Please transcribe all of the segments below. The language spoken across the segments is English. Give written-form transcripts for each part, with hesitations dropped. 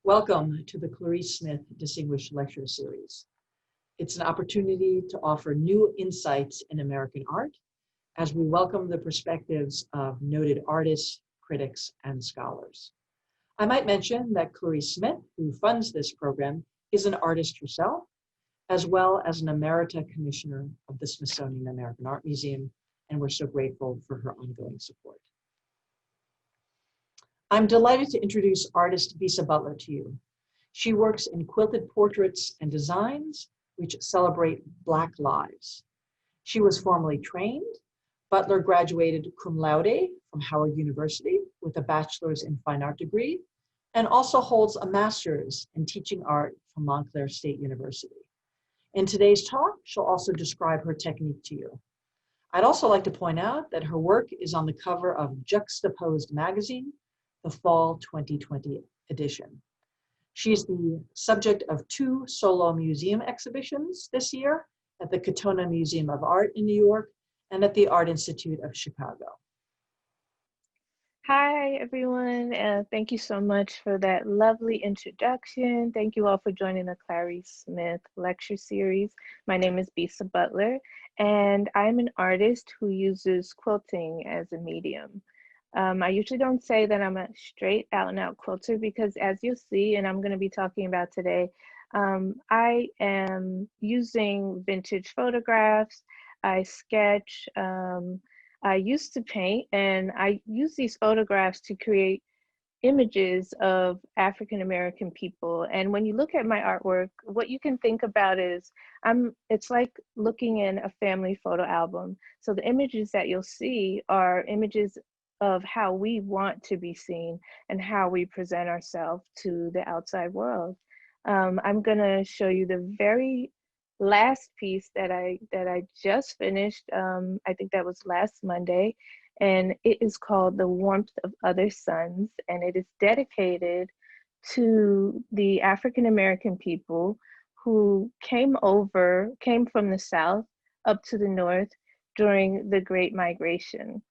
Welcome to the Clarice Smith Distinguished Lecture Series. It's an opportunity to offer new insights in American art as we welcome the perspectives of noted artists, critics, and scholars. I might mention that Clarice Smith, who funds this program, is an artist herself, as well as an Emerita Commissioner of the Smithsonian American Art Museum, and we're so grateful for her ongoing support. I'm delighted to introduce artist Bisa Butler to you. She works in quilted portraits and designs which celebrate Black lives. She was formally trained. Butler graduated cum laude from Howard University with a bachelor's in fine art degree, and also holds a master's in teaching art from Montclair State University. In today's talk, she'll also describe her technique to you. I'd also like to point out that her work is on the cover of Juxtaposed magazine, the Fall 2020 edition. She's the subject of 2 solo museum exhibitions this year at the Katona Museum of Art in New York and at the Art Institute of Chicago. Hi, everyone. Thank you so much for that lovely introduction. Thank you all for joining the Clarice Smith Lecture Series. My name is Bisa Butler, and I'm an artist who uses quilting as a medium. I usually don't say that I'm a straight out and out quilter because, as you'll see, and I'm going to be talking about today, I am using vintage photographs. I sketch. I used to paint, and I use these photographs to create images of African American people. And when you look at my artwork, what you can think about is it's like looking in a family photo album. So the images that you'll see are images of how we want to be seen and how we present ourselves to the outside world. I'm gonna show you the very last piece that I just finished. I think that was last Monday, and it is called The Warmth of Other Suns, and it is dedicated to the African American people who came from the South up to the North during the Great Migration.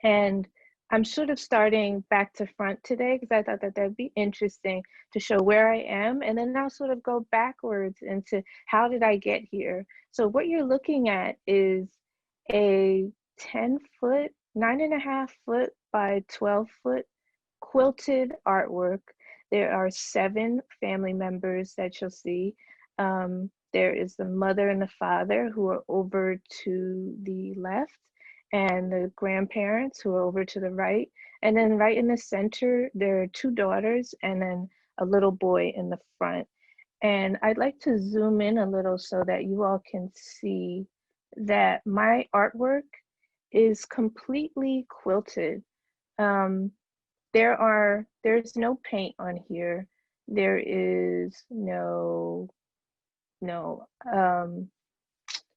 And I'm sort of starting back to front today because I thought that that'd be interesting to show where I am, and then I'll sort of go backwards into how did I get here. So what you're looking at is a 10-foot, 9.5-foot by 12-foot quilted artwork. There are 7 family members that you'll see. There is the mother and the father who are over to the left, and the grandparents who are over to the right. And then right in the center, there are 2 daughters and then a little boy in the front. And I'd like to zoom in a little so that you all can see that my artwork is completely quilted. There's no paint on here. There is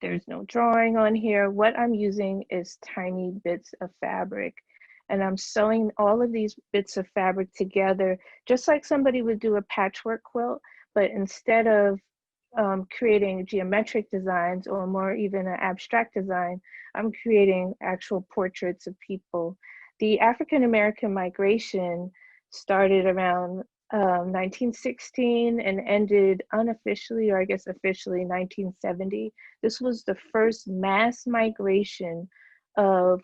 there's no drawing on here. What I'm using is tiny bits of fabric, and I'm sewing all of these bits of fabric together, just like somebody would do a patchwork quilt, but instead of creating geometric designs or more even an abstract design, I'm creating actual portraits of people. The African American migration started around 1916 and ended unofficially, or I guess officially, 1970. This was the first mass migration of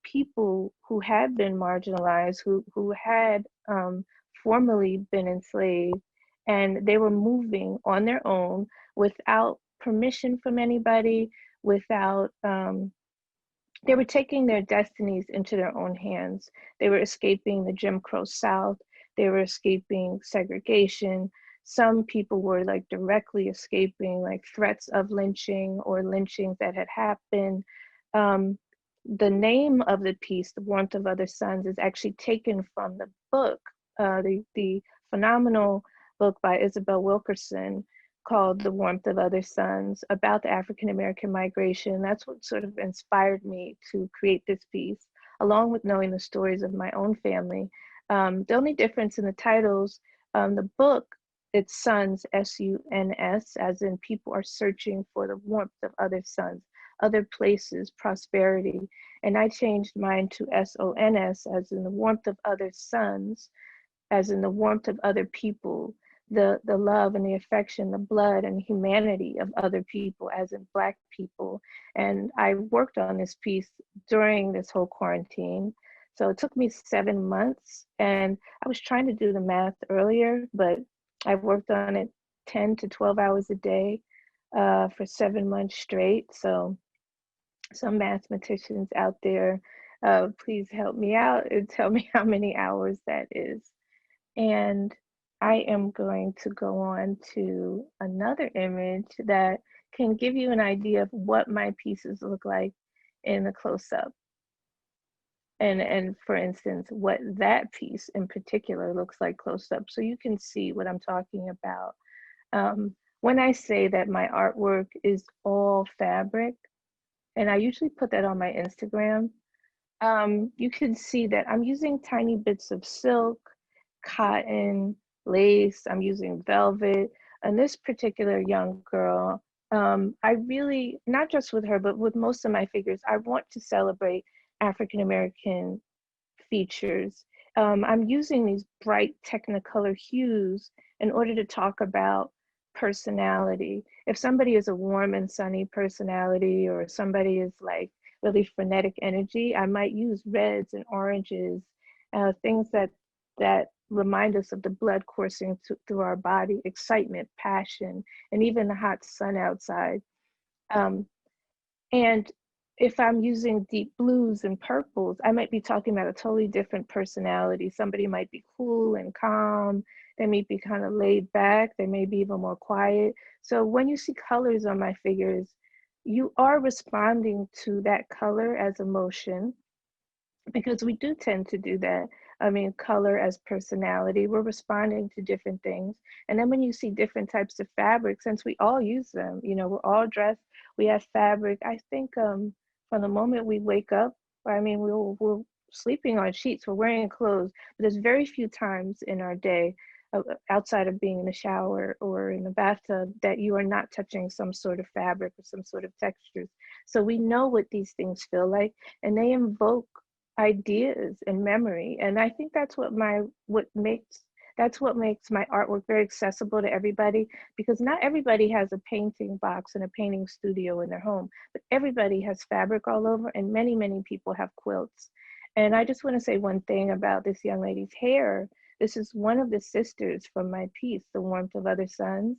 people who had been marginalized, who had formerly been enslaved, and they were moving on their own without permission from anybody, without they were taking their destinies into their own hands. They were escaping the Jim Crow South. They were escaping segregation. Some people were like directly escaping like threats of lynching or lynchings that had happened. The name of the piece, The Warmth of Other Suns, is actually taken from the book, the phenomenal book by Isabel Wilkerson called The Warmth of Other Suns, about the African American migration. That's what sort of inspired me to create this piece, along with knowing the stories of my own family. The only difference in the titles, the book, it's Suns, S-U-N-S, as in people are searching for the warmth of other suns, other places, prosperity. And I changed mine to S-O-N-S, as in the warmth of other suns, as in the warmth of other people, the love and the affection, the blood and humanity of other people, as in Black people. And I worked on this piece during this whole quarantine. So it took me 7 months, and I was trying to do the math earlier, but I worked on it 10 to 12 hours a day for 7 months straight. So some mathematicians out there, please help me out and tell me how many hours that is. And I am going to go on to another image that can give you an idea of what my pieces look like in the close-up. And for instance, what that piece in particular looks like close up. So you can see what I'm talking about. When I say that my artwork is all fabric, and I usually put that on my Instagram, you can see that I'm using tiny bits of silk, cotton, lace, I'm using velvet. And this particular young girl, I really, not just with her, but with most of my figures, I want to celebrate African American features. I'm using these bright Technicolor hues in order to talk about personality. If somebody is a warm and sunny personality, or somebody is like really frenetic energy, I might use reds and oranges, things that remind us of the blood coursing through our body, excitement, passion, and even the hot sun outside. And if I'm using deep blues and purples, I might be talking about a totally different personality. Somebody might be cool and calm. They may be kind of laid back. They may be even more quiet. So when you see colors on my figures, you are responding to that color as emotion, because we do tend to do that. I mean, color as personality, we're responding to different things. And then when you see different types of fabric, since we all use them, you know, we're all dressed, we have fabric. I think from the moment we wake up, I mean, we're sleeping on sheets, we're wearing clothes, but there's very few times in our day outside of being in the shower or in the bathtub that you are not touching some sort of fabric or some sort of textures. So we know what these things feel like, and they invoke ideas and memory. And I think that's what makes my artwork very accessible to everybody, because not everybody has a painting box and a painting studio in their home, but everybody has fabric all over, and many, many people have quilts. And I just want to say one thing about this young lady's hair. This is one of the sisters from my piece, The Warmth of Other Suns.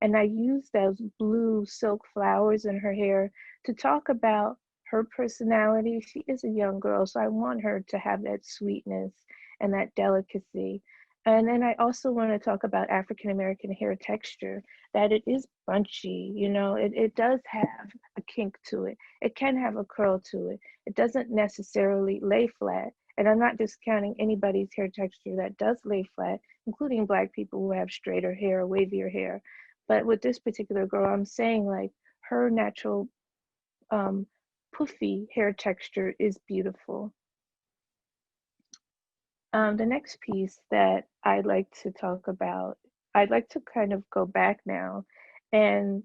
And I used those blue silk flowers in her hair to talk about her personality. She is a young girl, so I want her to have that sweetness and that delicacy. And then I also want to talk about African American hair texture, that it is bunchy, you know, it does have a kink to it. It can have a curl to it. It doesn't necessarily lay flat. And I'm not discounting anybody's hair texture that does lay flat, including Black people who have straighter hair or wavier hair. But with this particular girl, I'm saying like her natural puffy hair texture is beautiful. The next piece that I'd like to talk about, I'd like to kind of go back now and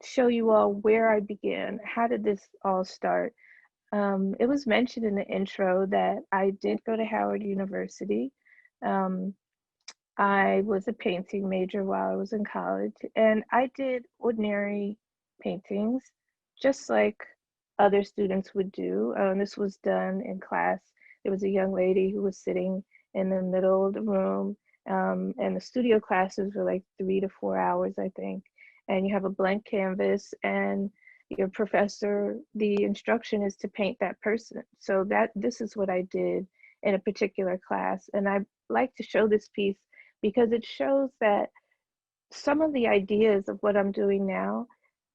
show you all where I began. How did this all start? It was mentioned in the intro that I did go to Howard University. I was a painting major while I was in college, and I did ordinary paintings, just like other students would do. This was done in class. There was a young lady who was sitting in the middle of the room, and the studio classes were like 3 to 4 hours, I think. And you have a blank canvas, and your professor, the instruction is to paint that person. So this is what I did in a particular class. And I like to show this piece because it shows that some of the ideas of what I'm doing now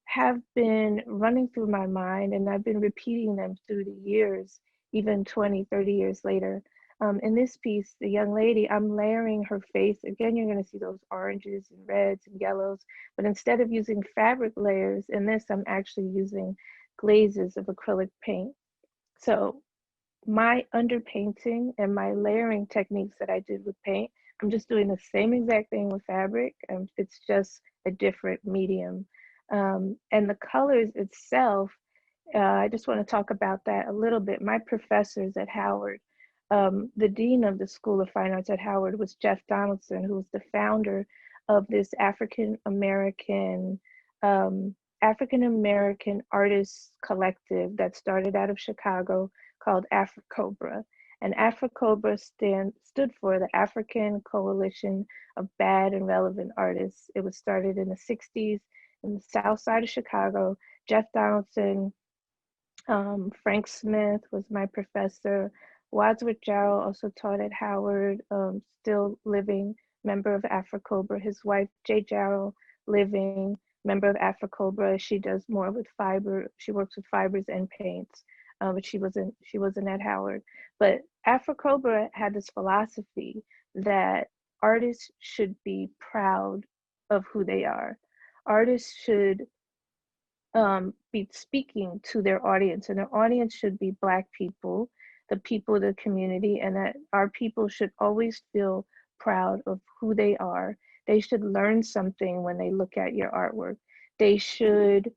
have been running through my mind, and I've been repeating them through the years, even 20, 30 years later. In this piece, the young lady, I'm layering her face. Again, you're going to see those oranges and reds and yellows, but instead of using fabric layers in this, I'm actually using glazes of acrylic paint. So my underpainting and my layering techniques that I did with paint, I'm just doing the same exact thing with fabric. It's just a different medium. And the colors itself, I just want to talk about that a little bit. My professors at Howard, the dean of the School of Fine Arts at Howard was Jeff Donaldson, who was the founder of this um, African American artists collective that started out of Chicago called AfriCOBRA. And AfroCOBRA stood for the African Coalition of Bad and Relevant Artists. It was started in the 60s in the south side of Chicago. Jeff Donaldson, Frank Smith was my professor. Wadsworth Jarrell also taught at Howard, still living, member of AfroCOBRA. His wife, Jay Jarrell, living, member of AfroCOBRA. She does more with fiber. She works with fibers and paints, but she wasn't at Howard. But AfroCOBRA had this philosophy that artists should be proud of who they are. Artists should be speaking to their audience, and their audience should be Black people, the people of the community, and that our people should always feel proud of who they are. They should learn something when they look at your artwork. They should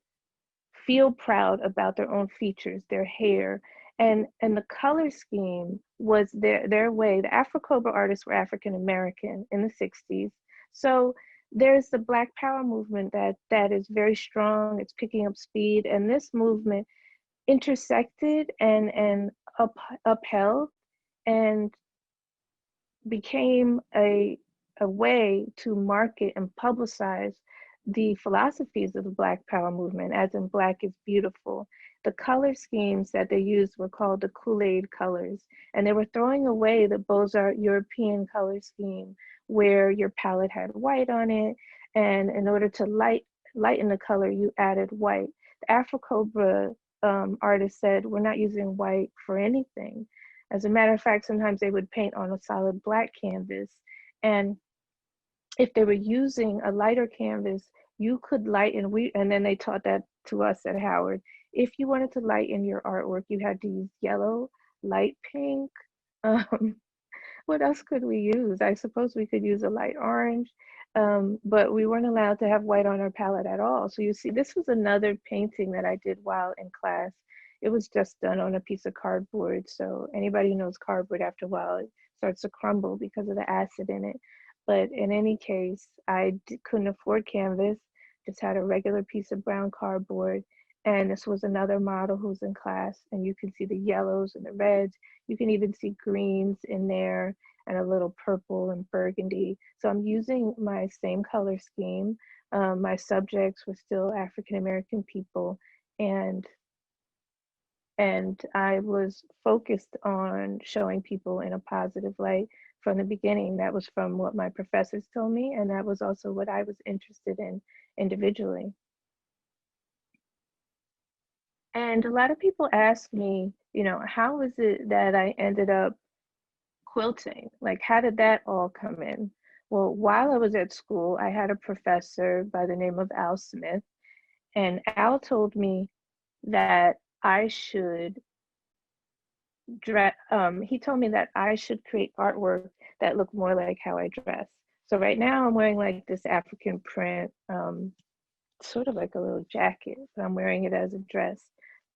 feel proud about their own features, their hair, and the color scheme was their way. The AfroCOBRA artists were African American in the 60s. So there's the Black Power movement that is very strong. It's picking up speed, and this movement intersected and upheld and became a way to market and publicize the philosophies of the Black Power movement, as in Black is beautiful. The color schemes that they used were called the Kool-Aid colors, and they were throwing away the Beaux-Arts European color scheme, where your palette had white on it, and in order to lighten the color, you added white. The AfroCOBRA artist said, we're not using white for anything. As a matter of fact, sometimes they would paint on a solid Black canvas, and if they were using a lighter canvas, you could lighten, and then they taught that to us at Howard. If you wanted to lighten your artwork, you had to use yellow, light pink. What else could we use? I suppose we could use a light orange, but we weren't allowed to have white on our palette at all. So you see, this was another painting that I did while in class. It was just done on a piece of cardboard. So anybody who knows cardboard, after a while, it starts to crumble because of the acid in it. But in any case, couldn't afford canvas, just had a regular piece of brown cardboard. And this was another model who's in class, and you can see the yellows and the reds. You can even see greens in there and a little purple and burgundy. So I'm using my same color scheme. My subjects were still African American people, and I was focused on showing people in a positive light from the beginning. That was from what my professors told me, and that was also what I was interested in individually. And a lot of people ask me, how is it that I ended up quilting? Like, how did that all come in? Well, while I was at school, I had a professor by the name of Al Smith, and Al told me that I should he told me that I should create artwork that looked more like how I dress. So right now I'm wearing like this African print, sort of like a little jacket, but I'm wearing it as a dress.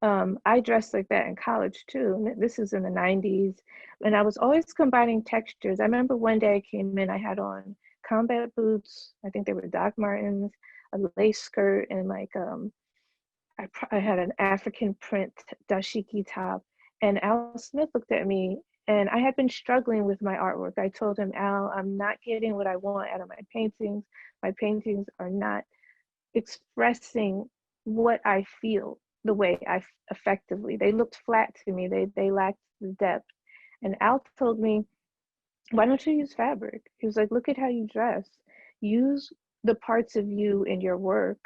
I dressed like that in college too. This is in the 90s. And I was always combining textures. I remember one day I came in, I had on combat boots. I think they were Doc Martens, a lace skirt, and like, I had an African print dashiki top. And Al Smith looked at me, and I had been struggling with my artwork. I told him, Al, I'm not getting what I want out of my paintings. My paintings are not expressing what I feel the way effectively. They looked flat to me. They lacked the depth. And Al told me, why don't you use fabric? He was like, look at how you dress. Use the parts of you in your work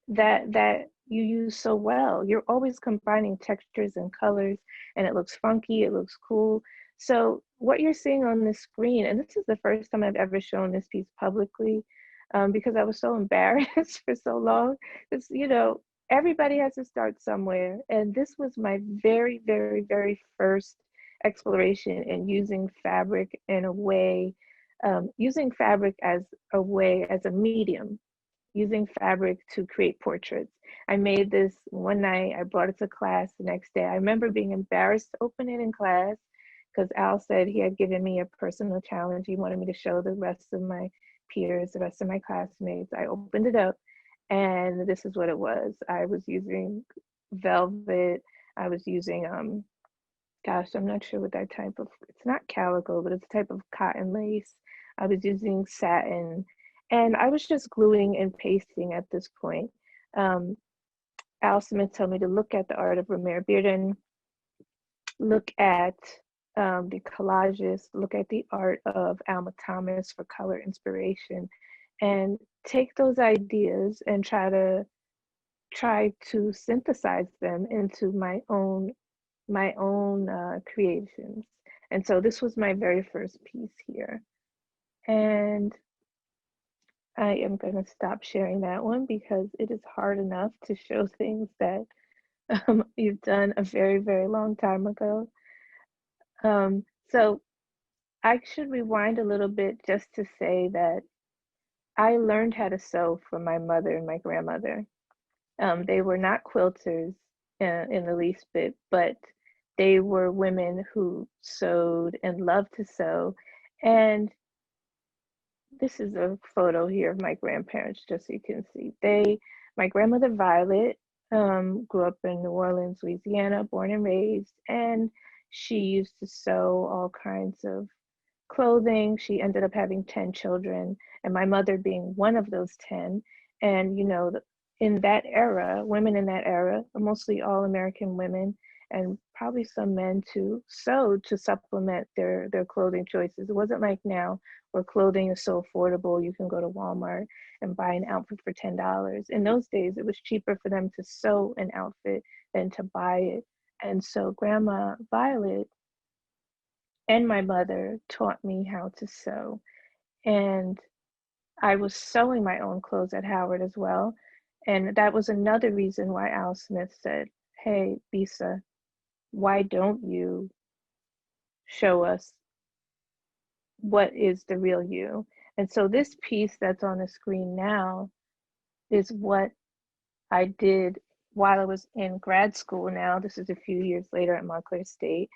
that you use so well. You're always combining textures and colors, and it looks funky, it looks cool. So what you're seeing on this screen, and this is the first time I've ever shown this piece publicly, because I was so embarrassed for so long. It's, everybody has to start somewhere. And this was my very, very, very first exploration in using fabric in a way, using fabric as a medium, using fabric to create portraits. I made this one night, I brought it to class the next day. I remember being embarrassed to open it in class because Al said he had given me a personal challenge. He wanted me to show the rest of my peers, the rest of my classmates. I opened it up, and this is what it was. I was using velvet. I was using gosh, I'm not sure what that type of, it's not calico, but it's a type of cotton lace. I was using satin, and I was just gluing and pasting at this point. Um, Al Smith told me to look at the art of Romare Bearden, look at the collages, look at the art of Alma Thomas for color inspiration, and take those ideas and try to synthesize them into my own creations. And so this was my very first piece here. And I am going to stop sharing that one because it is hard enough to show things that you've done a very, very long time ago. So I should rewind a little bit just to say that I learned how to sew from my mother and my grandmother. They were not quilters in the least bit, but they were women who sewed and loved to sew. And this is a photo here of my grandparents, just so you can see. My grandmother Violet grew up in New Orleans, Louisiana, born and raised, and she used to sew all kinds of clothing. She ended up having 10 children, and my mother being one of those 10. And, you know, in that era, women in that era, mostly all American women, and probably some men too, sewed to supplement their clothing choices. It wasn't like now where clothing is so affordable. You can go to Walmart and buy an outfit for $10. In those days, it was cheaper for them to sew an outfit than to buy it. And so Grandma Violet and my mother taught me how to sew. And I was sewing my own clothes at Howard as well. And that was another reason why Al Smith said, hey, Bisa, why don't you show us what is the real you? And so this piece that's on the screen now is what I did while I was in grad school now. This is a few years later at Montclair State.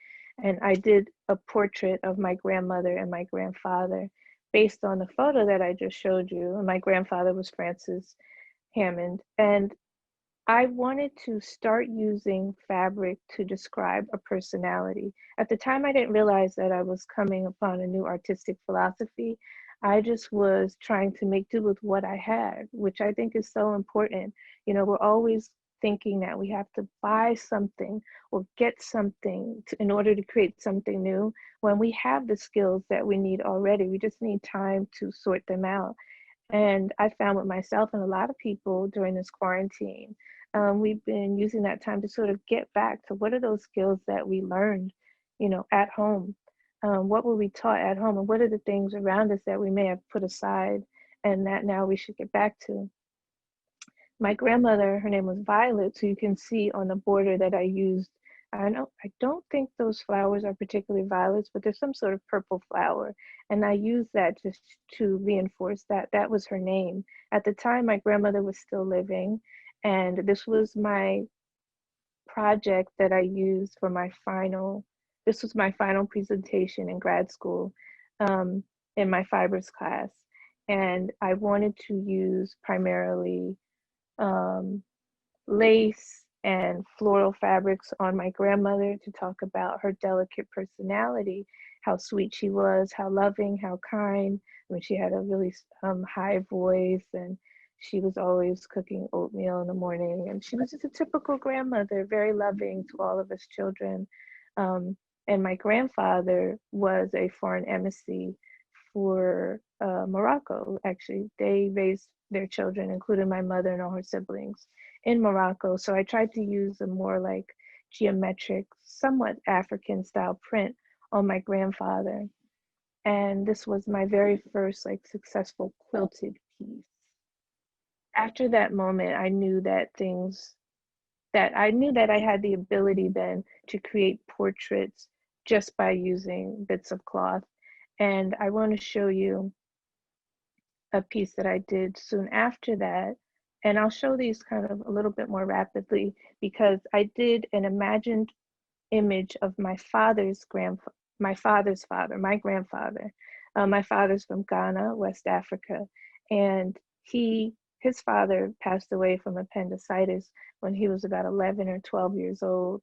And I did a portrait of my grandmother and my grandfather based on the photo that I just showed you. And my grandfather was Francis Hammond. And I wanted to start using fabric to describe a personality. At the time, I didn't realize that I was coming upon a new artistic philosophy. I just was trying to make do with what I had, which I think is so important. You know, we're always thinking that we have to buy something or get something in order to create something new when we have the skills that we need already. We just need time to sort them out. And I found with myself and a lot of people during this quarantine, we've been using that time to sort of get back to what are those skills that we learned, you know, at home. What were we taught at home, and what are the things around us that we may have put aside and that now we should get back to? My grandmother, her name was Violet, so you can see on the border that I used, I don't think those flowers are particularly violets, but there's some sort of purple flower. And I used that just to reinforce that that was her name. At the time, my grandmother was still living, and this was my project that I used for this was my final presentation in grad school in my fibers class. And I wanted to use primarily lace and floral fabrics on my grandmother to talk about her delicate personality, how sweet she was, how loving, how kind. I mean, she had a really high voice, and she was always cooking oatmeal in the morning. And she was just a typical grandmother, very loving to all of us children. And my grandfather was a foreign embassy for Morocco. Actually, they raised their children, including my mother and all her siblings, in Morocco. So I tried to use a more like geometric, somewhat African style print on my grandfather. And this was my very first like successful quilted piece. After that moment, I knew that I had the ability then to create portraits just by using bits of cloth. And I want to show you a piece that I did soon after that. And I'll show these kind of a little bit more rapidly because I did an imagined image of my my father's father, my grandfather. My father's from Ghana, West Africa, and his father passed away from appendicitis when he was about 11 or 12 years old.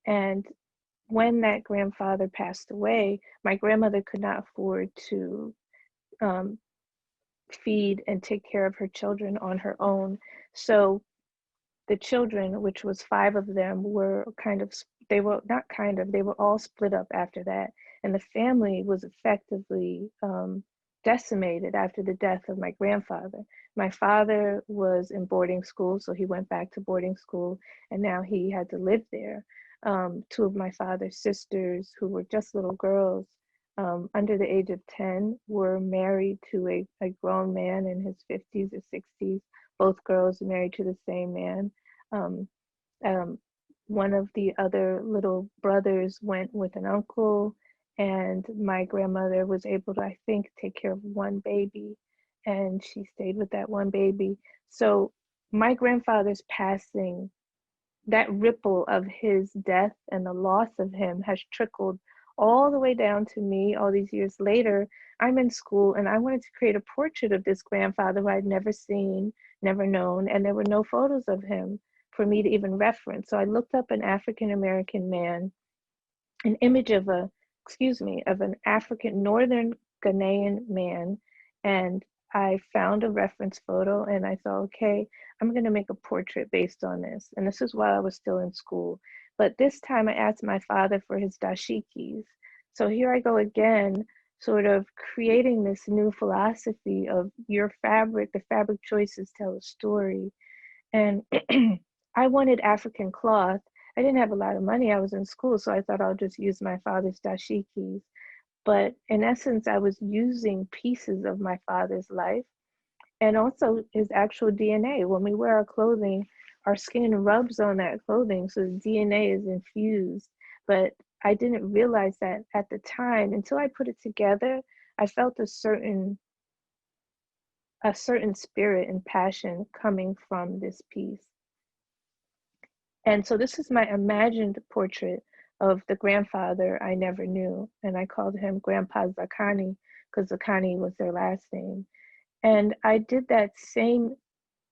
And when that grandfather passed away, my grandmother could not afford to um, feed and take care of her children on her own. So the children, which was 5 of them, were they were not kind of, they were all split up after that. And the family was effectively decimated after the death of my grandfather. My father was in boarding school, so he went back to boarding school, and now he had to live there. 2 of my father's sisters, who were just little girls, under the age of 10, were married to a grown man in his 50s or 60s. Both girls married to the same man. Um, um, One of the other little brothers went with an uncle, and my grandmother was able to, I think, take care of one baby, and she stayed with that one baby. So my grandfather's passing, that ripple of his death and the loss of him has trickled all the way down to me all these years later. I'm in school and I wanted to create a portrait of this grandfather who I'd never seen, never known, and there were no photos of him for me to even reference. So I looked up an African American man, an image of of an African Northern Ghanaian man, and I found a reference photo and I thought, okay, I'm going to make a portrait based on this. And this is while I was still in school. But this time I asked my father for his dashikis. So here I go again, sort of creating this new philosophy of your fabric, the fabric choices tell a story. And I wanted African cloth. I didn't have a lot of money. I was in school, so I thought I'll just use my father's dashikis. But in essence, I was using pieces of my father's life and also his actual DNA. When we wear our clothing, our skin rubs on that clothing, so the DNA is infused. But I didn't realize that at the time until I put it together. I felt a certain spirit and passion coming from this piece. And so this is my imagined portrait of the grandfather I never knew. And I called him Grandpa Zakani because Zakani was their last name. And I did that same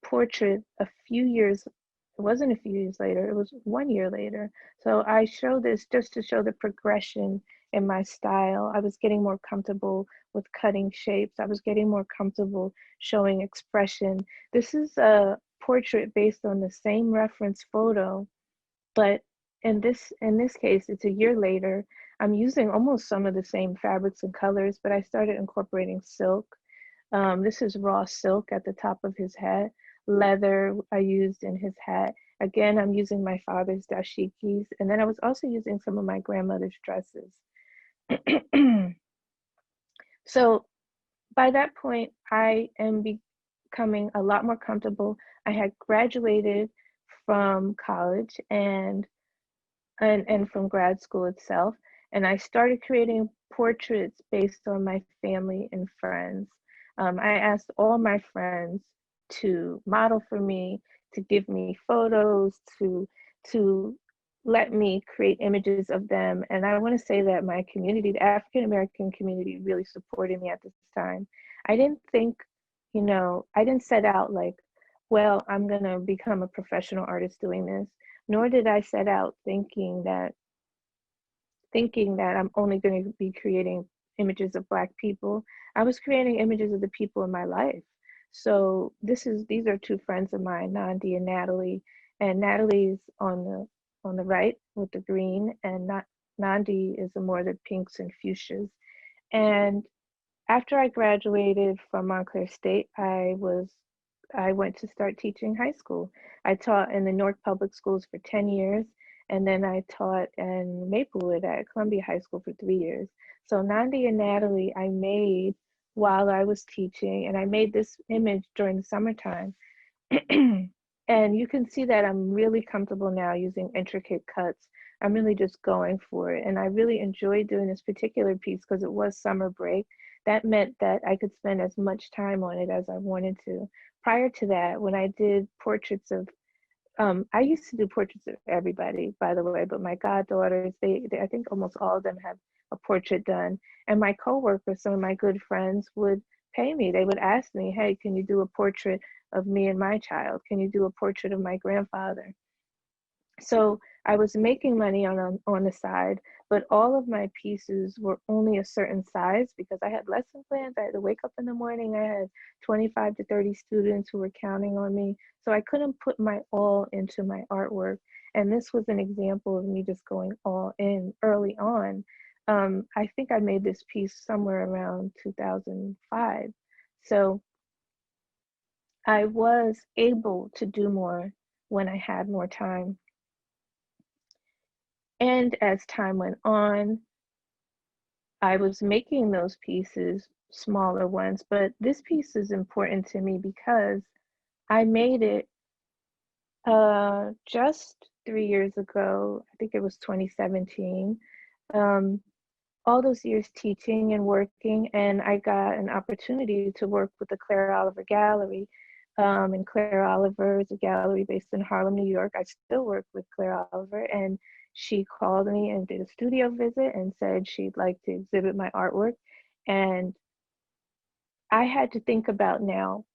portrait a few years, it wasn't a few years later, it was 1 year later. So I show this just to show the progression in my style. I was getting more comfortable with cutting shapes. I was getting more comfortable showing expression. This is a portrait based on the same reference photo, but in this case, it's a year later. I'm using almost some of the same fabrics and colors, but I started incorporating silk. This is raw silk at the top of his head. Leather I used in his hat. Again, I'm using my father's dashikis, and then I was also using some of my grandmother's dresses. So by that point, I am becoming a lot more comfortable. I had graduated from college and from grad school itself, and I started creating portraits based on my family and friends. I asked all my friends to model for me, to give me photos, to let me create images of them. And I want to say that my community, the African American community, really supported me at this time. I didn't think, I didn't set out like, well, I'm going to become a professional artist doing this, nor did I set out thinking that I'm only going to be creating images of Black people. I was creating images of the people in my life. So these are 2 friends of mine, Nandi and Natalie. And Natalie's on the right with the green, and Nandi is more the pinks and fuchsias. And after I graduated from Montclair State, I went to start teaching high school. I taught in the Newark Public Schools for 10 years, and then I taught in Maplewood at Columbia High School for 3 years. So Nandi and Natalie, I made while I was teaching, and I made this image during the summertime. And you can see that I'm really comfortable now using intricate cuts. I'm really just going for it. And I really enjoyed doing this particular piece because it was summer break. That meant that I could spend as much time on it as I wanted to. Prior to that, when I did portraits of, I used to do portraits of everybody, by the way, but my goddaughters, I think almost all of them have a portrait done. And my coworkers, some of my good friends, would pay me. They would ask me, hey, can you do a portrait of me and my child? Can you do a portrait of my grandfather? So I was making money on the side, but all of my pieces were only a certain size because I had lesson plans. I had to wake up in the morning. I had 25 to 30 students who were counting on me. So I couldn't put my all into my artwork. And this was an example of me just going all in early on. I think I made this piece somewhere around 2005. So I was able to do more when I had more time. And as time went on, I was making those pieces, smaller ones, but this piece is important to me because I made it just 3 years ago. I think it was 2017. All those years teaching and working, and I got an opportunity to work with the Claire Oliver Gallery. And Claire Oliver is a gallery based in Harlem, New York. I still work with Claire Oliver, and she called me and did a studio visit and said she'd like to exhibit my artwork. And I had to think about now,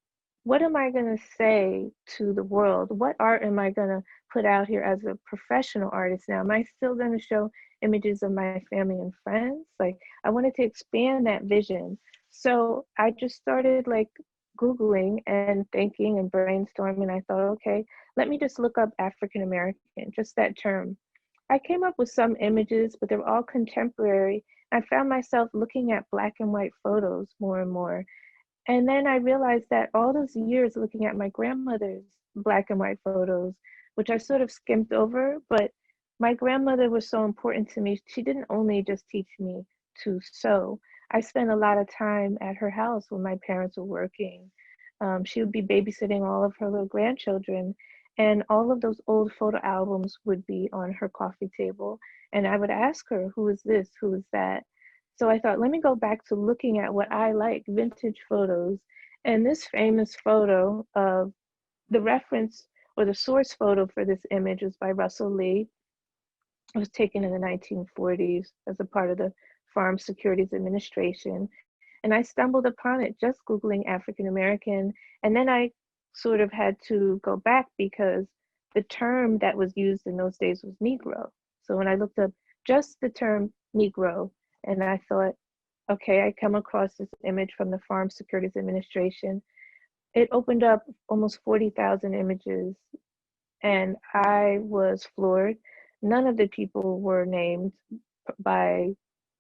what am I going to say to the world? What art am I going to put out here as a professional artist now? Am I still going to show images of my family and friends? Like, I wanted to expand that vision. So I just started like Googling and thinking and brainstorming. I thought, okay, let me just look up African American, just that term. I came up with some images, but they were all contemporary. I found myself looking at black and white photos more and more. And then I realized that all those years looking at my grandmother's black and white photos, which I sort of skimmed over, but my grandmother was so important to me. She didn't only just teach me to sew. I spent a lot of time at her house when my parents were working. She would be babysitting all of her little grandchildren, and all of those old photo albums would be on her coffee table. And I would ask her, who is this? Who is that? So I thought, let me go back to looking at what I like, vintage photos. And this famous photo of the reference or the source photo for this image is by Russell Lee. It was taken in the 1940s as a part of the Farm Securities Administration. And I stumbled upon it just Googling African American. And then I sort of had to go back because the term that was used in those days was Negro. So when I looked up just the term Negro, and I thought, okay, I come across this image from the Farm Securities Administration. It opened up almost 40,000 images, and I was floored. None of the people were named by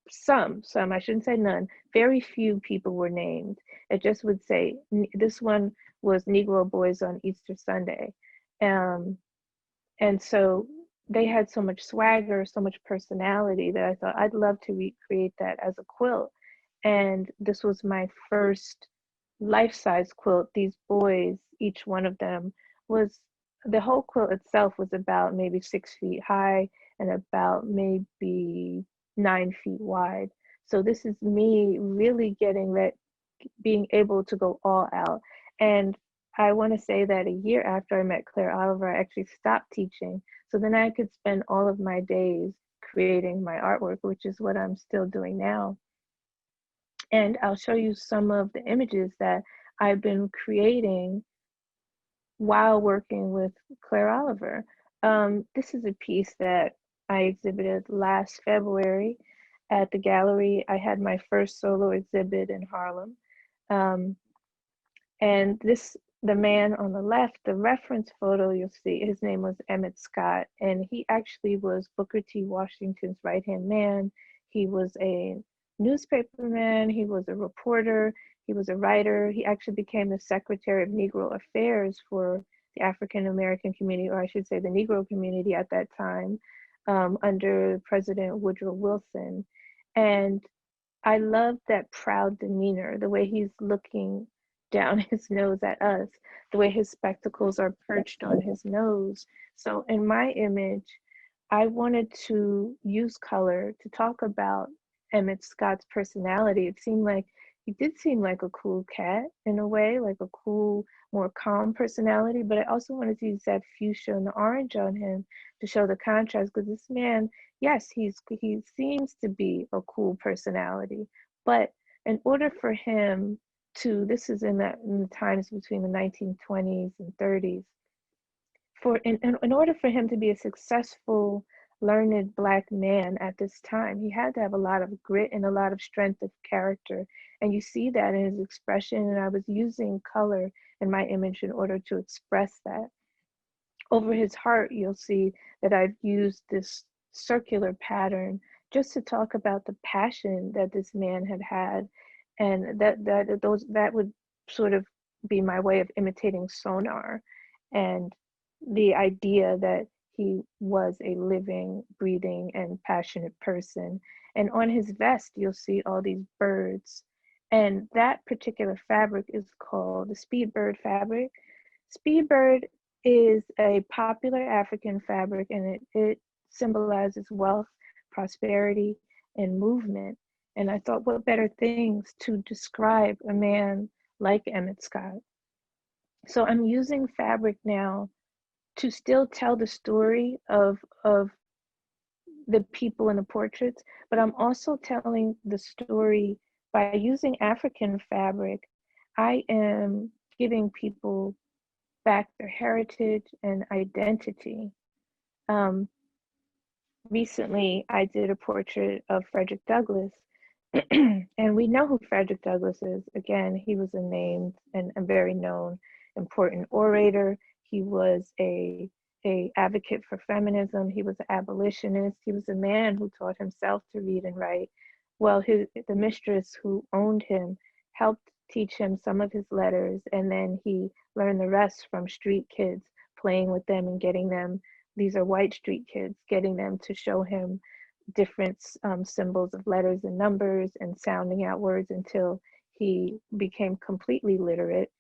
some, I shouldn't say none, very few people were named. It just would say, this one was Negro Boys on Easter Sunday. And so they had so much swagger, so much personality that I thought I'd love to recreate that as a quilt. And this was my first life-size quilt. These boys, each one of them was, the whole quilt itself was about maybe 6 feet high and about maybe 9 feet wide. So this is me really being able to go all out. And I want to say that a year after I met Claire Oliver, I actually stopped teaching. So then I could spend all of my days creating my artwork, which is what I'm still doing now. And I'll show you some of the images that I've been creating while working with Claire Oliver. This is a piece that I exhibited last February at the gallery. I had my first solo exhibit in Harlem. And the man on the left, the reference photo you'll see, his name was Emmit Scott, and he actually was Booker T. Washington's right-hand man. He was a newspaperman, he was a reporter, he was a writer. He actually became the Secretary of Negro Affairs for the African American community, or I should say the Negro community at that time, under President Woodrow Wilson. And I love that proud demeanor, the way he's looking down his nose at us, the way his spectacles are perched on his nose. So in my image, I wanted to use color to talk about Emmett Scott's personality. He did seem like a cool cat in a way, like a cool, more calm personality, but I also wanted to use that fuchsia and the orange on him to show the contrast, because this man, yes, he seems to be a cool personality, but in order for him to, this is in the times between the 1920s and 30s, in order for him to be a successful, learned Black man at this time, he had to have a lot of grit and a lot of strength of character. And you see that in his expression. And I was using color in my image in order to express that. Over his heart, you'll see that I've used this circular pattern just to talk about the passion that this man had had, and that would sort of be my way of imitating sonar, and the idea that he was a living, breathing, and passionate person. And on his vest, you'll see all these birds, and that particular fabric is called the speedbird fabric. Speedbird is a popular African fabric, and it symbolizes wealth, prosperity, and movement. And I thought, what better things to describe a man like Emmit Scott? So I'm using fabric now to still tell the story of the people in the portraits, but I'm also telling the story by using African fabric. I am giving people back their heritage and identity. Um, Recently, I did a portrait of Frederick Douglass, and we know who Frederick Douglass is. Again, he was a named and a very known, important orator. He was a advocate for feminism. He was an abolitionist. He was a man who taught himself to read and write. Well, the mistress who owned him helped teach him some of his letters, and then he learned the rest from street kids, playing with them and getting them. These are white street kids, getting them to show him different symbols of letters and numbers and sounding out words until he became completely literate.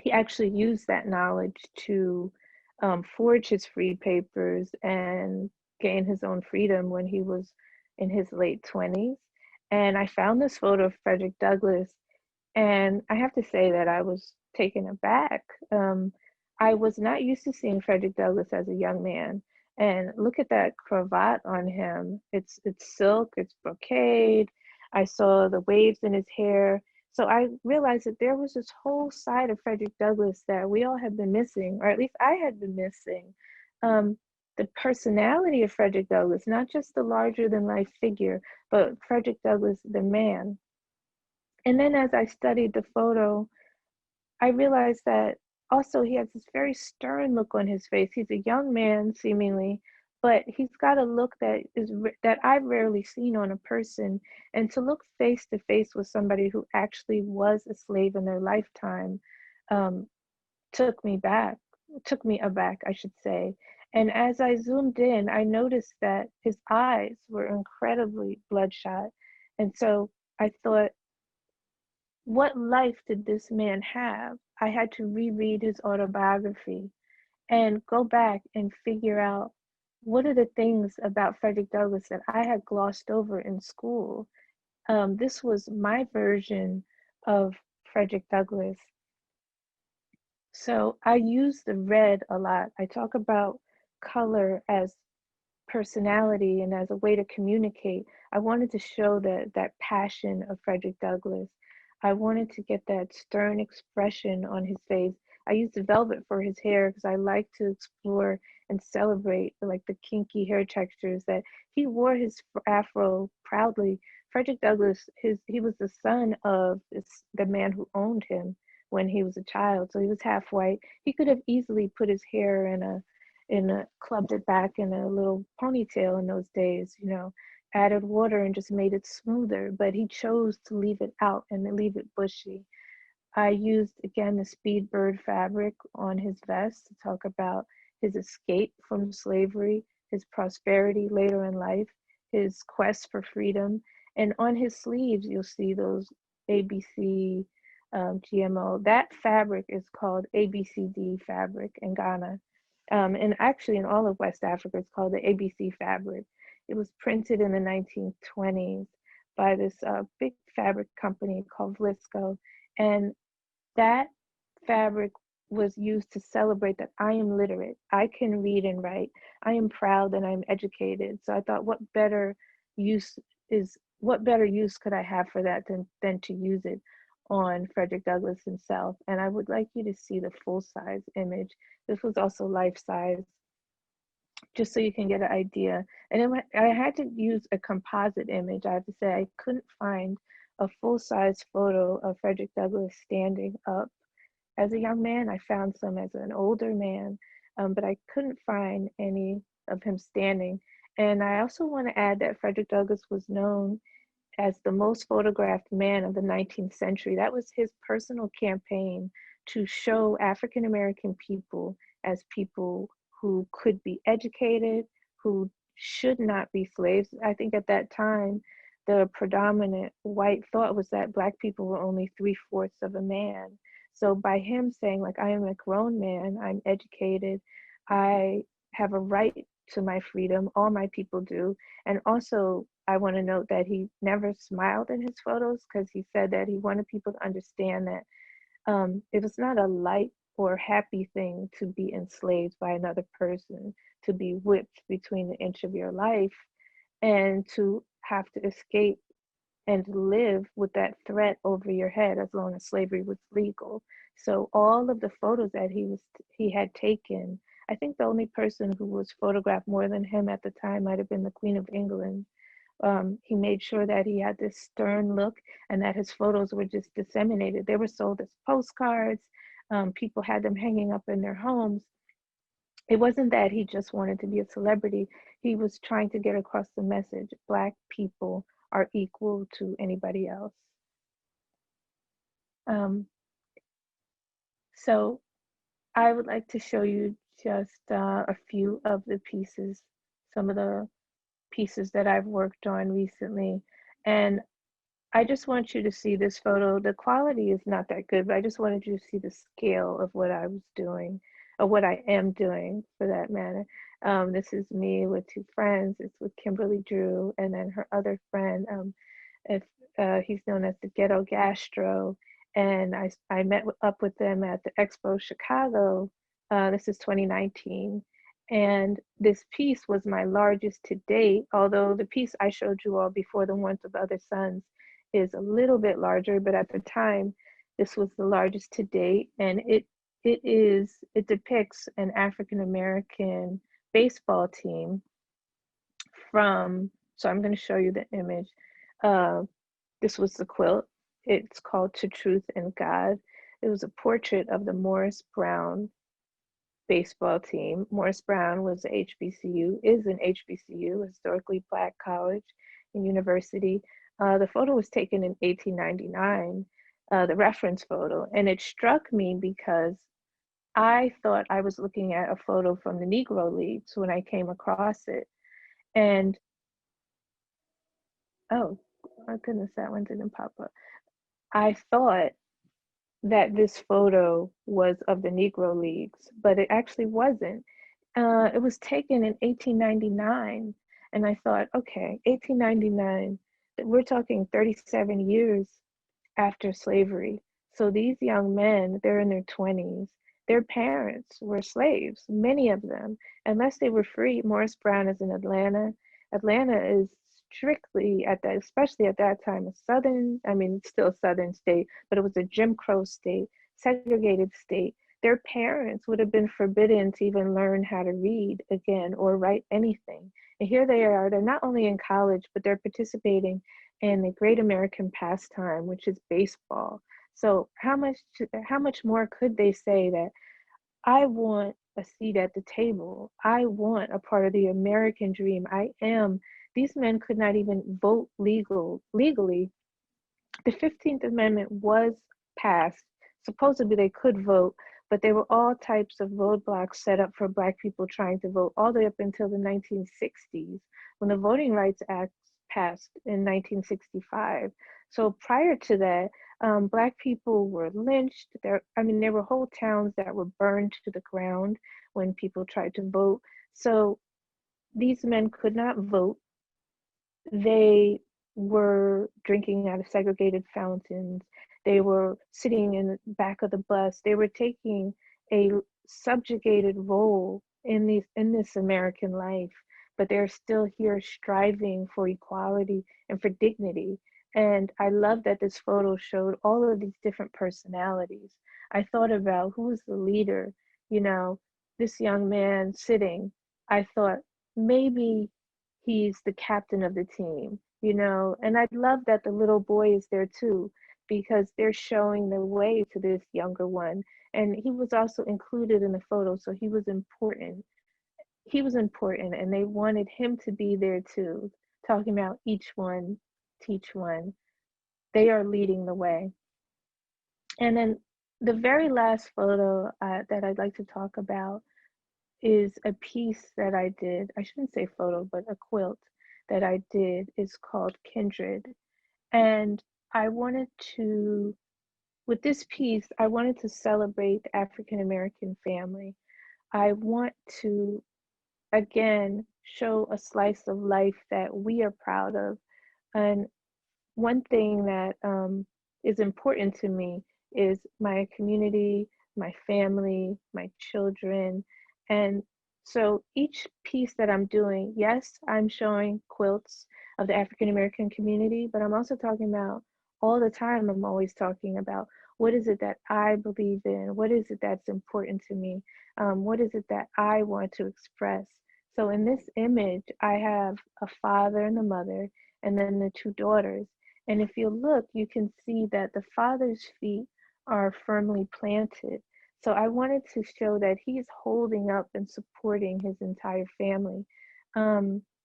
He actually used that knowledge to forge his free papers and gain his own freedom when he was in his late 20s. And I found this photo of Frederick Douglass, and I have to say that I was taken aback. I was not used to seeing Frederick Douglass as a young man. And look at that cravat on him. It's silk, it's brocade. I saw the waves in his hair. So I realized that there was this whole side of Frederick Douglass that we all had been missing, or at least I had been missing. The personality of Frederick Douglass, not just the larger than life figure, but Frederick Douglass, the man. And then as I studied the photo, I realized that also he has this very stern look on his face. He's a young man, seemingly, but he's got a look that I've rarely seen on a person. And to look face to face with somebody who actually was a slave in their lifetime um, took me aback, I should say. And as I zoomed in, I noticed that his eyes were incredibly bloodshot. And so I thought, what life did this man have? I had to reread his autobiography and go back and figure out what are the things about Frederick Douglass that I had glossed over in school. This was my version of Frederick Douglass. So I use the red a lot. I talk about color as personality and as a way to communicate. I wanted to show that passion of Frederick Douglass. I wanted to get that stern expression on his face. I used velvet for his hair because I like to explore and celebrate like the kinky hair textures that he wore his afro proudly. Frederick Douglass, he was the son of the man who owned him when he was a child, so he was half white. He could have easily put his hair in a clubbed it back in a little ponytail in those days, added water and just made it smoother, but he chose to leave it out and leave it bushy. I used again the speedbird fabric on his vest to talk about his escape from slavery, his prosperity later in life, his quest for freedom. And on his sleeves, you'll see those ABC GMO. That fabric is called ABCD fabric in Ghana. And actually in all of West Africa, it's called the ABC fabric. It was printed in the 1920s by this big fabric company called Vlisco. And that fabric was used to celebrate that I am literate, I can read and write, I am proud that I'm educated. So I thought, use what better use could I have for that than to use it on Frederick Douglass himself. And I would like you to see the full size image. This was also life size, just so you can get an idea. And then I had to use a composite image. I have to say, I couldn't find a full size photo of Frederick Douglass standing up as a young man. I found some as an older man, but I couldn't find any of him standing. And I also want to add that Frederick Douglass was known as the most photographed man of the 19th century. That was his personal campaign to show African American people as people who could be educated, who should not be slaves. I think at that time, the predominant white thought was that Black people were only 3/4 of a man. So by him saying, like, I am a grown man, I'm educated, I have a right to my freedom, all my people do. And also, I want to note that he never smiled in his photos, because he said that he wanted people to understand that it was not a light or happy thing to be enslaved by another person, to be whipped between the inch of your life, and to have to escape and live with that threat over your head as long as slavery was legal. So all of the photos that he had taken, I think the only person who was photographed more than him at the time might have been the Queen of England. He made sure that he had this stern look and that his photos were just disseminated. They were sold as postcards. People had them hanging up in their homes. It wasn't that he just wanted to be a celebrity. He was trying to get across the message: Black people are equal to anybody else. So I would like to show you just a few of the pieces, some of the pieces that I've worked on recently. And I just want you to see this photo. The quality is not that good, but I just wanted you to see the scale of what I was doing, or what I am doing for that matter. This is me with two friends. It's with Kimberly Drew and then her other friend. If he's known as the Ghetto Gastro. And I met up with them at the Expo Chicago. This is 2019. And this piece was my largest to date, although the piece I showed you all before, the Warmth of Other Suns, is a little bit larger, but at the time, this was the largest to date. And it depicts an African American baseball team so I'm going to show you the image. This was the quilt. It's called To Truth and God. It was a portrait of the Morris Brown baseball team. Morris Brown was a HBCU, is an HBCU, historically Black college and university. The photo was taken in 1899, the reference photo, and it struck me because I thought I was looking at a photo from the Negro Leagues when I came across it. And, oh my goodness, that one didn't pop up. I thought that this photo was of the Negro Leagues, but it actually wasn't. It was taken in 1899, and I thought, okay, 1899, we're talking 37 years after slavery. So these young men, they're in their 20s. Their parents were slaves, many of them, unless they were free. Morris Brown is in Atlanta. Atlanta is strictly at that, especially at that time, a southern, I mean, it's still a southern state, but it was a Jim Crow state, segregated state. Their parents would have been forbidden to even learn how to read again or write anything. And here they are, they're not only in college, but they're participating in the great American pastime, which is baseball. So how much more could they say that I want a seat at the table? I want a part of the American dream. These men could not even vote legally. The 15th Amendment was passed. Supposedly they could vote, but there were all types of roadblocks set up for Black people trying to vote all the way up until the 1960s, when the Voting Rights Act passed in 1965. So prior to that, Black people were lynched. There were whole towns that were burned to the ground when people tried to vote. So these men could not vote. They were drinking out of segregated fountains. They were sitting in the back of the bus. They were taking a subjugated role in this American life, but they're still here striving for equality and for dignity. And I love that this photo showed all of these different personalities. I thought about who was the leader, you know, this young man sitting. I thought maybe he's the captain of the team, you know, and I love that the little boy is there too, because they're showing the way to this younger one. And he was also included in the photo, so he was important. He was important, and they wanted him to be there too, talking about each one, teach one. They are leading the way. And then the very last photo that I'd like to talk about is a piece that I did. I shouldn't say photo, but a quilt that I did is called Kindred. And I wanted to, with this piece, I wanted to celebrate the African American family. I want to, again, show a slice of life that we are proud of. And one thing that is important to me is my community, my family, my children. And so each piece that I'm doing, yes, I'm showing quilts of the African American community, but I'm also talking about all the time, I'm always talking about what is it that I believe in? What is it that's important to me? What is it that I want to express? So in this image, I have a father and a mother, and then the two daughters. And if you look, you can see that the father's feet are firmly planted. So I wanted to show that he's holding up and supporting his entire family.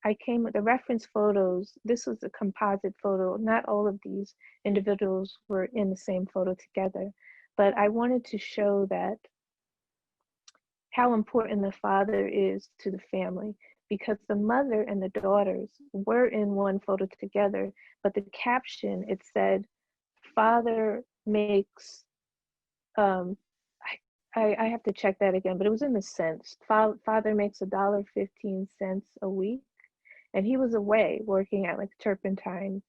I came with the reference photos. This was a composite photo. Not all of these individuals were in the same photo together, but I wanted to show that how important the father is to the family, because the mother and the daughters were in one photo together, but the caption, it said, father makes, um, I have to check that again, but it was in the cents. Father makes $1.15 a week. And he was away working at like a turpentine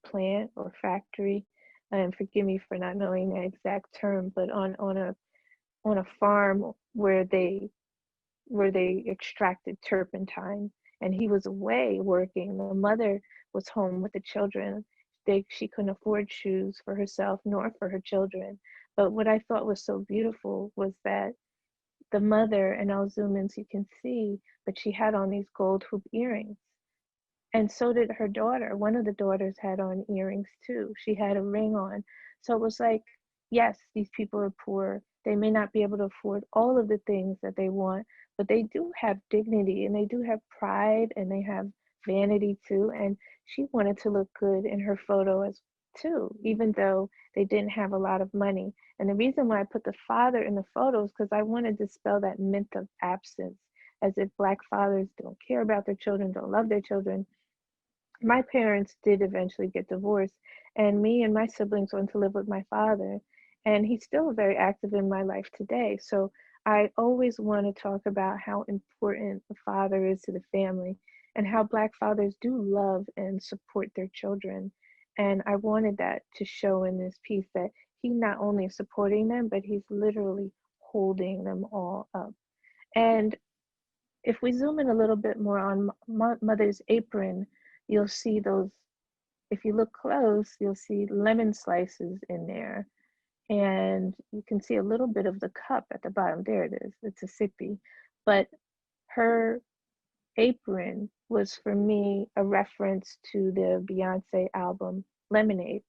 plant or factory. And forgive me for not knowing the exact term, but on a farm where they extracted turpentine, and he was away working. The mother was home with the children. She couldn't afford shoes for herself nor for her children. But what I thought was so beautiful was that the mother, and I'll zoom in so you can see, but she had on these gold hoop earrings. And so did her daughter. One of the daughters had on earrings too. She had a ring on. So it was like, yes, these people are poor. They may not be able to afford all of the things that they want, but they do have dignity and they do have pride and they have vanity too. And she wanted to look good in her photo as too, even though they didn't have a lot of money. And the reason why I put the father in the photos, because I wanted to dispel that myth of absence, as if Black fathers don't care about their children, don't love their children. My parents did eventually get divorced, and me and my siblings went to live with my father, and he's still very active in my life today. So I always want to talk about how important the father is to the family and how Black fathers do love and support their children. And I wanted that to show in this piece, that he not only is supporting them, but he's literally holding them all up. And if we zoom in a little bit more on Mother's apron, you'll see those, if you look close, you'll see lemon slices in there. And you can see a little bit of the cup at the bottom. There it is, it's a sippy. But her apron was, for me, a reference to the Beyonce album, Lemonade.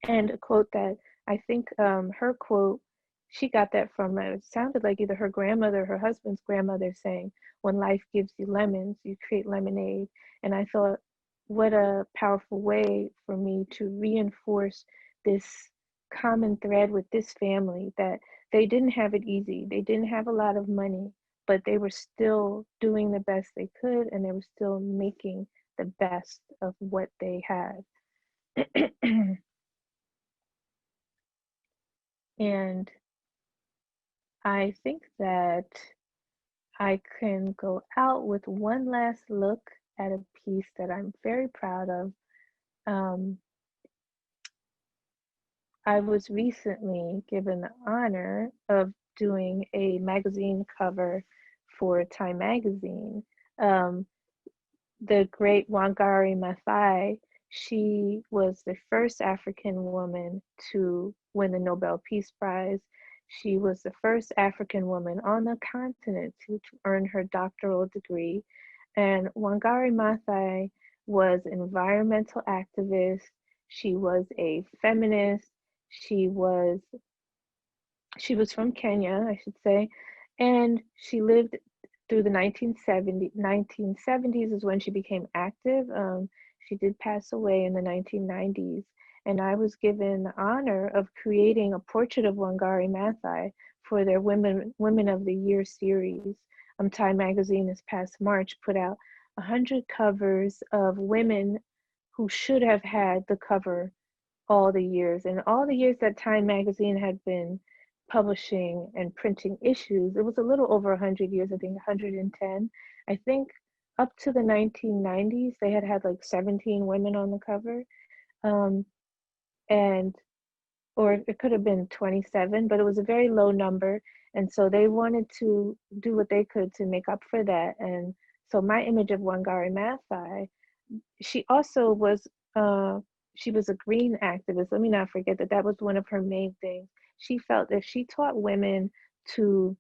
And a quote that I think her quote, she got that from, it sounded like either her grandmother or her husband's grandmother saying, when life gives you lemons, you create lemonade. And I thought, what a powerful way for me to reinforce this common thread with this family, that they didn't have it easy. They didn't have a lot of money, but they were still doing the best they could, and they were still making the best of what they had. And I think that I can go out with one last look at a piece that I'm very proud of. Um, I was recently given the honor of doing a magazine cover for Time magazine. Um, the great Wangari Maathai, she was the first African woman to win the Nobel Peace Prize. She was the first African woman on the continent to earn her doctoral degree. And Wangari Maathai was an environmental activist. She was a feminist. She was she was from Kenya, I should say, and she lived through the 1970s is when she became active. She did pass away in the 1990s, and I was given the honor of creating a portrait of Wangari Maathai for their Women of the Year series. Time Magazine this past March put out 100 covers of women who should have had the cover all the years. And all the years that Time Magazine had been publishing and printing issues, it was a little over 100 years, I think 110. I think up to the 1990s, they had had like 17 women on the cover. Um, and or it could have been 27, but it was a very low number. And so they wanted to do what they could to make up for that. And so my image of Wangari Maathai, she also was she was a green activist. Let me not forget that that was one of her main things. She felt that she taught women to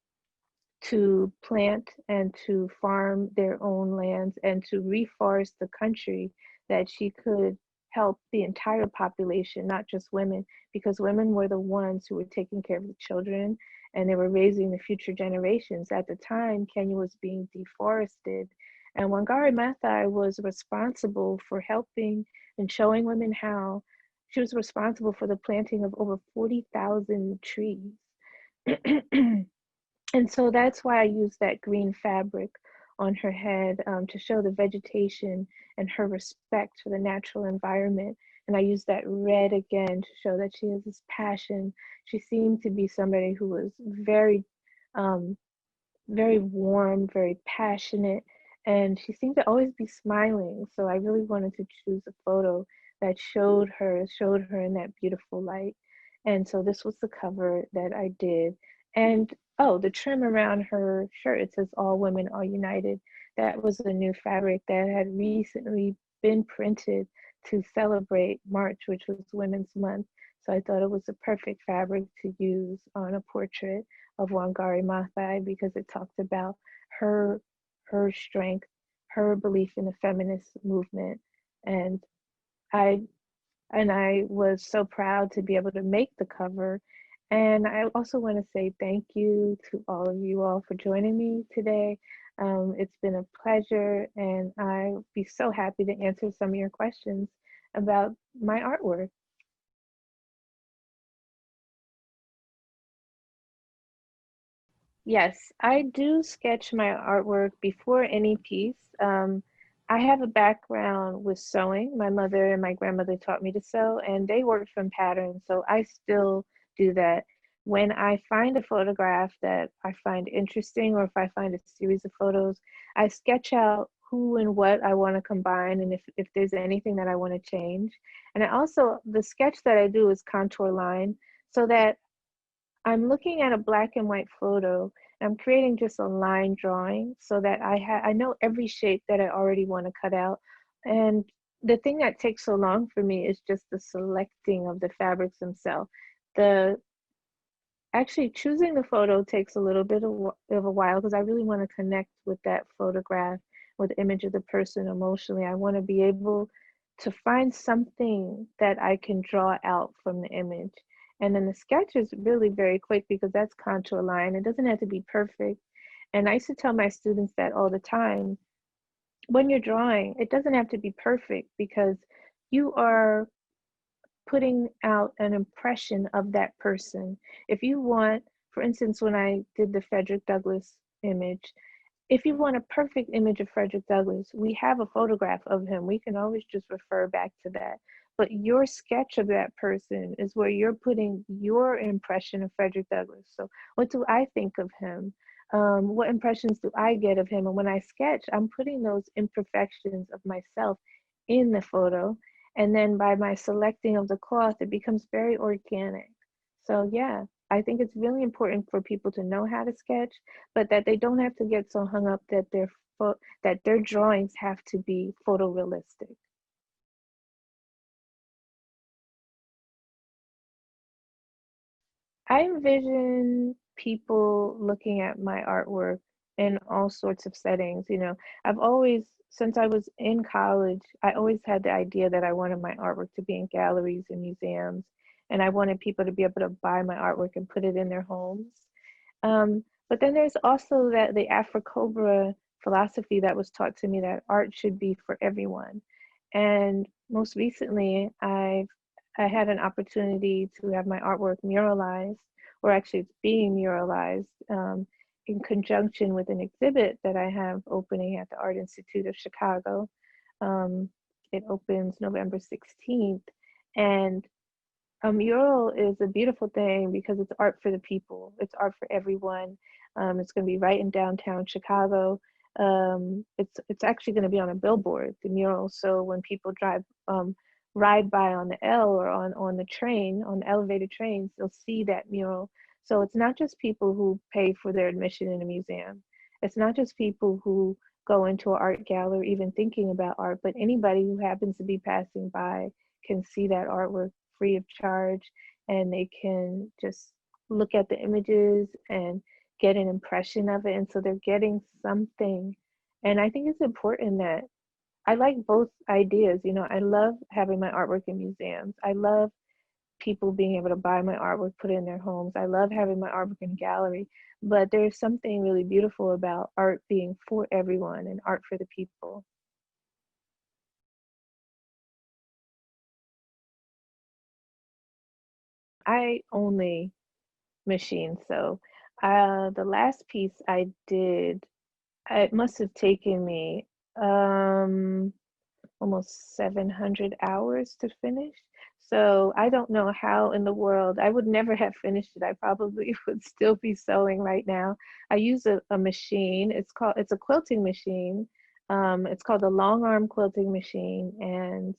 plant and to farm their own lands and to reforest the country, that she could help the entire population, not just women, because women were the ones who were taking care of the children and they were raising the future generations. At the time, Kenya was being deforested, and Wangari Maathai was responsible for helping and showing women how. She was responsible for the planting of over 40,000 trees. And so that's why I use that green fabric on her head, to show the vegetation and her respect for the natural environment. And I use that red again to show that she has this passion. She seemed to be somebody who was um, very warm, very passionate, and she seemed to always be smiling. So I really wanted to choose a photo that showed her in that beautiful light. And so this was the cover that I did. And oh, the trim around her shirt, it says "All Women Are United." That was a new fabric that had recently been printed to celebrate March, which was Women's Month. So I thought it was the perfect fabric to use on a portrait of Wangari Maathai, because it talked about her strength, her belief in the feminist movement, and I I was so proud to be able to make the cover. And I also want to say thank you to all of you all for joining me today. It's been a pleasure, and I'll be so happy to answer some of your questions about my artwork. Yes, I do sketch my artwork before any piece. I have a background with sewing. My mother and my grandmother taught me to sew, and they worked from patterns, so I still do that. When I find a photograph that I find interesting, or if I find a series of photos, I sketch out who and what I want to combine, and if there's anything that I want to change. And I also, the sketch that I do is contour line, so that I'm looking at a black and white photo. I'm creating just a line drawing so that I know every shape that I already want to cut out. And the thing that takes so long for me is just the selecting of the fabrics themselves. The Actually choosing the photo takes a little bit of a while, because I really want to connect with that photograph, with the image of the person emotionally. I want to be able to find something that I can draw out from the image. And then the sketch is really very quick, because that's contour line. It doesn't have to be perfect. And I used to tell my students that all the time. When you're drawing, it doesn't have to be perfect, because you are putting out an impression of that person. If you want, for instance, when I did the Frederick Douglass image, if you want a perfect image of Frederick Douglass, we have a photograph of him. We can always just refer back to that. But your sketch of that person is where you're putting your impression of Frederick Douglass. So, what do I think of him? What impressions do I get of him? And when I sketch, I'm putting those imperfections of myself in the photo. And then by my selecting of the cloth, it becomes very organic. So yeah, I think it's really important for people to know how to sketch, but that they don't have to get so hung up that that their drawings have to be photorealistic. I envision people looking at my artwork in all sorts of settings. You know, I've always, since I was in college, I always had the idea that I wanted my artwork to be in galleries and museums, and I wanted people to be able to buy my artwork and put it in their homes. But then there's also that the AfroCOBRA philosophy that was taught to me that art should be for everyone. And most recently, I had an opportunity to have my artwork muralized, or actually it's being muralized in conjunction with an exhibit that I have opening at the Art Institute of Chicago. Um, it opens November 16th. And a mural is a beautiful thing because it's art for the people. It's art for everyone. It's going to be right in downtown Chicago. It's actually going to be on a billboard, the mural. So when people ride by on the L or on the train, on the elevated trains, they'll see that mural. So it's not just people who pay for their admission in a museum. It's not just people who go into an art gallery even thinking about art, but anybody who happens to be passing by can see that artwork free of charge, and they can just look at the images and get an impression of it. And so they're getting something. And I think it's important that I like both ideas. You know, I love having my artwork in museums. I love people being able to buy my artwork, put it in their homes. I love having my artwork in a gallery, but there's something really beautiful about art being for everyone and art for the people. I only machine, so the last piece I did, it must have taken me um, almost 700 hours to finish. So I don't know how in the world I would never have finished it. I probably would still be sewing right now. I use a machine. It's a quilting machine. It's called a long arm quilting machine, and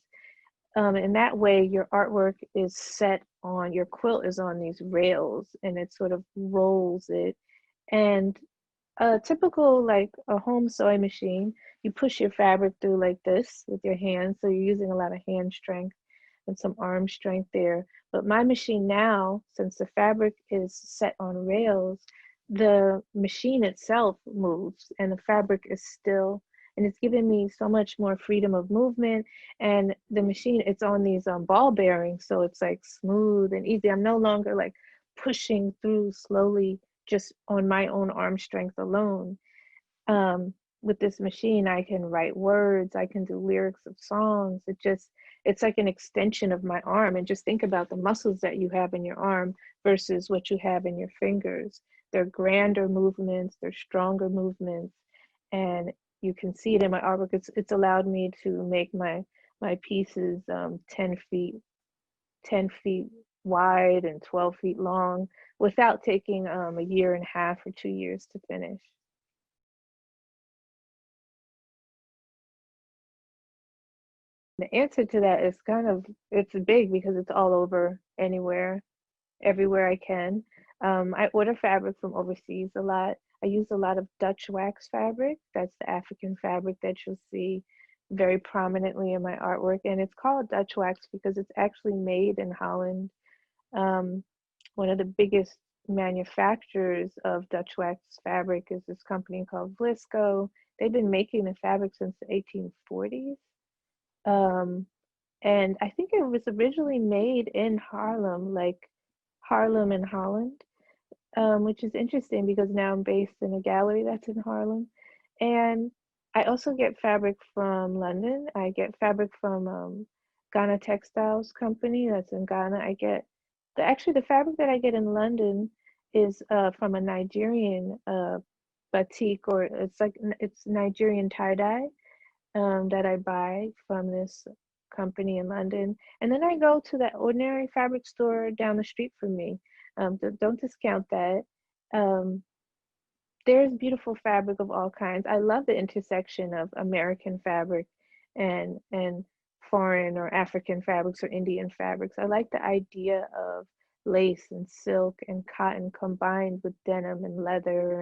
in that way your artwork is set on, your quilt is on these rails, and it sort of rolls it. And a typical, like a home sewing machine, you push your fabric through like this with your hands, so you're using a lot of hand strength and some arm strength there. But my machine now, since the fabric is set on rails, the machine itself moves and the fabric is still, and it's giving me so much more freedom of movement. And the machine, it's on these ball bearings, so it's like smooth and easy. I'm no longer like pushing through slowly just on my own arm strength alone. um, with this machine, I can write words, I can do lyrics of songs. It's like an extension of my arm. And just think about the muscles that you have in your arm versus what you have in your fingers. They're grander movements, they're stronger movements. And you can see it in my artwork. It's allowed me to make my pieces 10 feet wide and 12 feet long without taking a year and a half or 2 years to finish. The answer to that is it's big because it's all over anywhere, everywhere I can. I order fabric from overseas a lot. I use a lot of Dutch wax fabric. That's the African fabric that you'll see very prominently in my artwork. And it's called Dutch wax because it's actually made in Holland. Um, One of the biggest manufacturers of Dutch wax fabric is this company called Vlisco. They've been making the fabric since the 1840s. Um, and I think it was originally made in Harlem, like Harlem in Holland, which is interesting because now I'm based in a gallery that's in Harlem. And I also get fabric from London. I get fabric from Ghana Textiles Company that's in Ghana. I get actually the fabric that I get in London is from a Nigerian batik, or it's Nigerian tie-dye that I buy from this company in London. And then I go to that ordinary fabric store down the street from me. Don't discount that. Um, there's beautiful fabric of all kinds. I love the intersection of American fabric and foreign or African fabrics or Indian fabrics. I like the idea of lace and silk and cotton combined with denim and leather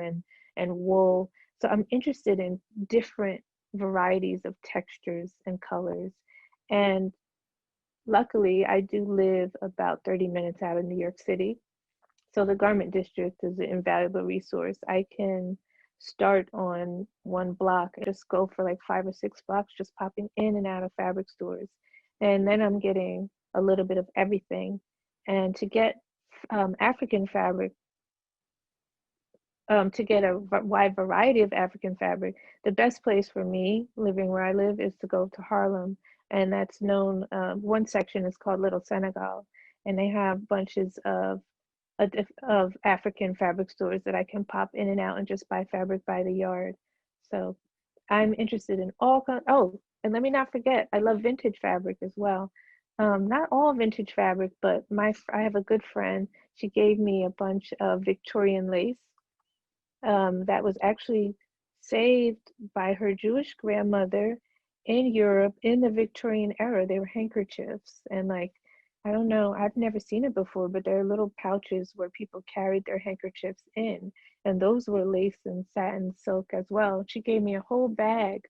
and wool. So I'm interested in different varieties of textures and colors. And luckily, I do live about 30 minutes out of New York City. So the garment district is an invaluable resource. I can start on one block and just go for like 5 or 6 blocks, just popping in and out of fabric stores. And then I'm getting a little bit of everything. And to get African fabric, to get a wide variety of African fabric, the best place for me living where I live is to go to Harlem. And that's known, one section is called Little Senegal. And they have bunches of African fabric stores that I can pop in and out and just buy fabric by the yard. So I'm interested in all kinds. Oh, and let me not forget, I love vintage fabric as well. Not all vintage fabric, but I have a good friend. She gave me a bunch of Victorian lace that was actually saved by her Jewish grandmother in Europe in the Victorian era. They were handkerchiefs, and like, I don't know, I've never seen it before, but there are little pouches where people carried their handkerchiefs in, and those were lace and satin silk as well. She gave me a whole bag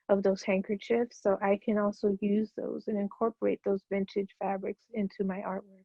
of those handkerchiefs, so I can also use those and incorporate those vintage fabrics into my artwork.